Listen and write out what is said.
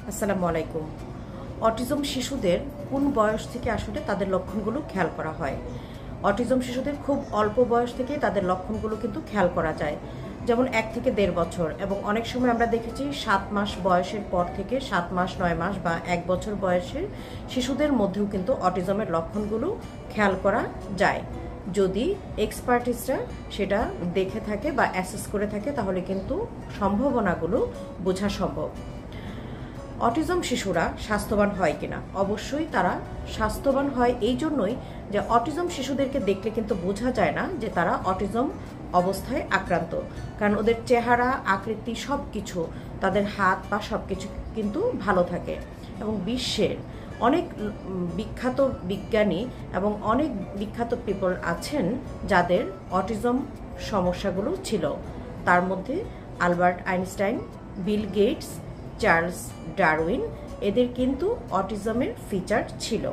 আসসালামু আলাইকুম। অটিজম শিশুদের কোন বয়স থেকে আসলে তাদের লক্ষণগুলো খেয়াল করা হয়? অটিজম শিশুদের খুব অল্প বয়স থেকেই তাদের লক্ষণগুলো কিন্তু খেয়াল করা যায়। যেমন ১ থেকে ১.৫ বছর, এবং অনেক সময় আমরা দেখেছি ৭ মাস বয়সের পর থেকে ৭ মাস, ৯ মাস বা ১ বছর বয়সের শিশুদের মধ্যেও কিন্তু অটিজমের লক্ষণগুলো খেয়াল করা যায়। যদি এক্সপার্টিসরা সেটা দেখে থাকে বা অ্যাসেস করে থাকে, তাহলে কিন্তু সম্ভাবনাগুলো বোঝা সম্ভব। অটিজম শিশুরা স্বাস্থ্যবান হয় কিনা? অবশ্যই তারা স্বাস্থ্যবান হয় এই জন্যই যে অটিজম শিশুদেরকে দেখলে কিন্তু বোঝা যায় না যে তারা অটিজম অবস্থায় আক্রান্ত, কারণ ওদের চেহারা, আকৃতি, সব কিছু, তাদের হাত পা সব কিছু কিন্তু ভালো থাকে। এবং বিশ্বের অনেক বিখ্যাত বিজ্ঞানী এবং অনেক বিখ্যাত পিপল আছেন যাদের অটিজম সমস্যাগুলো ছিল। তার মধ্যে Albert Einstein, Bill Gates, Charles Darwin, এদের কিন্তু অটিজমের ফিচার ছিল।